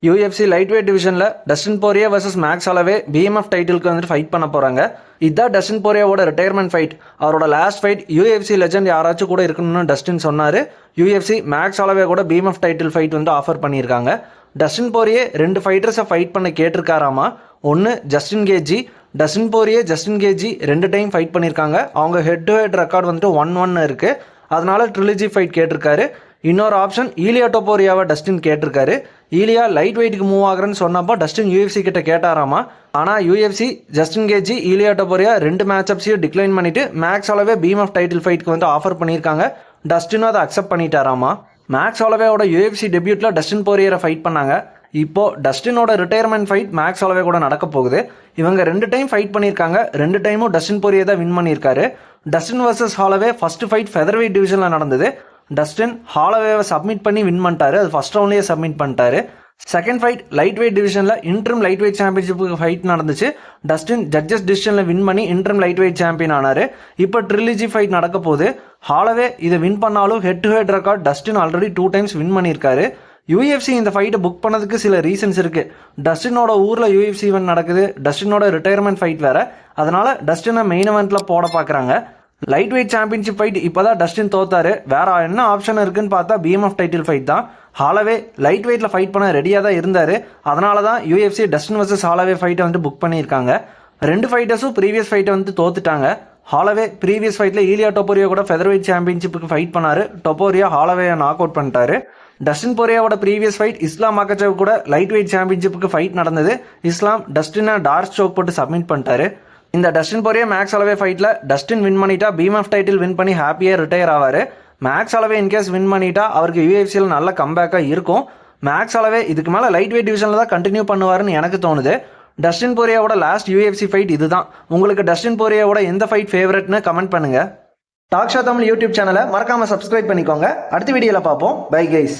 UFC light weight டிவிஷனில் Dustin Poirier vs Max Holloway BMF டைட்டிலுக்கு வந்துட்டு ஃபைட் பண்ண போகிறாங்க. இதுதான் டஸ்டின் போரியாவோட ரிட்டையர்மெண்ட் ஃபைட். அவரோட லாஸ்ட் ஃபைட் UFC லெஜண்ட் யாராச்சும் கூட இருக்கணும்னு டஸ்டின் சொன்னார். UFC மேக்ஸ் ஹாலோவே கூட BMF டைட்டில் ஃபைட் வந்து ஆஃபர் பண்ணியிருக்காங்க. டஸ்டின் போரியே 2 ஃபைட்டர்ஸை ஃபைட் பண்ண கேட்டிருக்காராமா. ஒன்று Justin Gaethje. Dustin Poirier Justin Gaethje 2 time fight பண்ணியிருக்காங்க. அவங்க ஹெட் டு ஹெட் ரெக்கார்டு வந்துட்டு 1-1 இருக்குது. அதனால ட்ரிலஜி ஃபைட் கேட்டிருக்காரு. இன்னொரு ஆப்ஷன் ஈலியா டொபோரியாவை டஸ்டின் கேட்டிருக்காரு. ஈலியா லைட் வெயிட்டுக்கு மூவ் ஆகுறேன்னு சொன்னப்போ டஸ்டின் UFC கிட்ட கேட்டாராமா. ஆனால் UFC Justin Gaethje Ilia Topuria 2 மேட்சப்ஸையும் டிக்ளைன் பண்ணிட்டு மேக்ஸ் ஹாலோவே BMF டைட்டில் ஃபைட்க்கு வந்து ஆஃபர் பண்ணியிருக்காங்க. டஸ்டினும் அதை அக்செப்ட் பண்ணிட்டாராமா. மேக்ஸ் ஹாலோவேவோட UFC டெபியூட்டில் டஸ்டின் போரியரை ஃபைட் பண்ணாங்க. இப்போ டஸ்டினோட ரிட்டையர்மெண்ட் ஃபைட் மேக்ஸ் ஹாலோவே கூட நடக்க போகுது. இவங்க 2 டைம் ஃபைட் பண்ணியிருக்காங்க. 2 டைமும் டஸ்டின் போரியே தான் வின் பண்ணியிருக்காரு. Dustin vs Holloway first fight feather weight டிவிஷனில் நடந்தது. டஸ்டின் ஹாலோவேவை சப்மிட் பண்ணி வின் பண்ணிட்டாரு. அது ஃபர்ஸ்ட் ரவுண்ட்லேயே சப்மிட் பண்ணிட்டாரு. செகண்ட் ஃபைட் லைட் வெயிட் டிவிஷனில் இன்ட்ரம் லைட் வெயிட் சாம்பியன்ஷிப்புக்கு ஃபைட் நடந்துச்சு. டஸ்டின் ஜட்ஜஸ் டிசிஷனில் வின் பண்ணி இன்ட்ரம் லைட் வெயிட் சாம்பியன் ஆனார். இப்போ ட்ரிலஜி ஃபைட் நடக்க போகுது. ஹாலோவே இதை வின் பண்ணாலும் head to head record Dustin already 2 times win பண்ணியிருக்காரு. UFC இந்த ஃபைட்டை புக் பண்ணதுக்கு சில ரீசன்ஸ் இருக்குது. டஸ்டினோட ஊரில் UFC ஈவெண்ட் நடக்குது. டஸ்டினோட ரிட்டையர்மெண்ட் ஃபைட் வேறு. அதனால் டஸ்டினை மெயின் இவெண்ட்டில் போட பார்க்குறாங்க. லைட் வெயிட் சாம்பியன்ஷிப் ஃபைட் இப்போ தான் டஸ்டின் தோத்தாரு. வேற என்ன ஆப்ஷன் இருக்குன்னு பார்த்தா BMF டைட்டில் ஃபைட் தான். ஹாலோவே லைட் வெயிட்டில் ஃபைட் பண்ண ரெடியாக தான் இருந்தார். அதனால தான் UFC டஸ்டின் vs ஹாலோவே ஃபைட்டை வந்து புக் பண்ணியிருக்காங்க. 2 ஃபைட்டர்ஸும் ப்ரீவியஸ் ஃபைட்டை வந்து தோத்துட்டாங்க. ஹாலோவே ப்ரீவியஸ் ஃபைட்டில் ஈலியா டொபோரியா கூட ஃபெதர் வெயிட் சாம்பியன்ஷிப்புக்கு ஃபைட் பண்ணார். டொபோரியா ஹாலோவே நாக் அவுட் பண்ணிட்டாரு. டஸ்டின் போரியாவோட ப்ரீவியஸ் ஃபைட் இஸ்லாம் மாக்கச்சேவ் கூட லைட் வெயிட் சாம்பியன்ஷிப்புக்கு ஃபைட் நடந்தது. இஸ்லாம் டஸ்டினை டார்க் ஸ்ட்ரோக் போட்டு சப்மிட் பண்ணிட்டாரு. இந்த டஸ்டின் போரியா மேக்ஸ் ஹாலோவே ஃபைட்டில் டஸ்டின் வின் பண்ணிட்டா BMF டைட்டில் வின் பண்ணி ஹாப்பியாக ரிட்டையர் ஆவார். மேக்ஸ் ஹாலோவே இன்கேஸ் வின் பண்ணிட்டா அவருக்கு UFCயில் நல்ல கம்பேக்காக இருக்கும். மேக்ஸ் ஹாலோவே இதுக்கு மேலே லைட் வெயிட் டிவிஷனில் தான் கண்டினியூ பண்ணுவாருன்னு எனக்கு தோணுது. டஸ்டின் போரியாவோட லாஸ்ட் UFC ஃபைட் இதுதான். உங்களுக்கு டஸ்டின் போரியாவோட எந்த ஃபைட் ஃபேவரட்னு கமெண்ட் பண்ணுங்கள். டாக் ஷோ தமிழ் யூடியூப் சேனலை மறக்காமல் சப்ஸ்கிரைப் பண்ணிக்கோங்க. அடுத்த வீடியோவில் பார்ப்போம். Bye guys.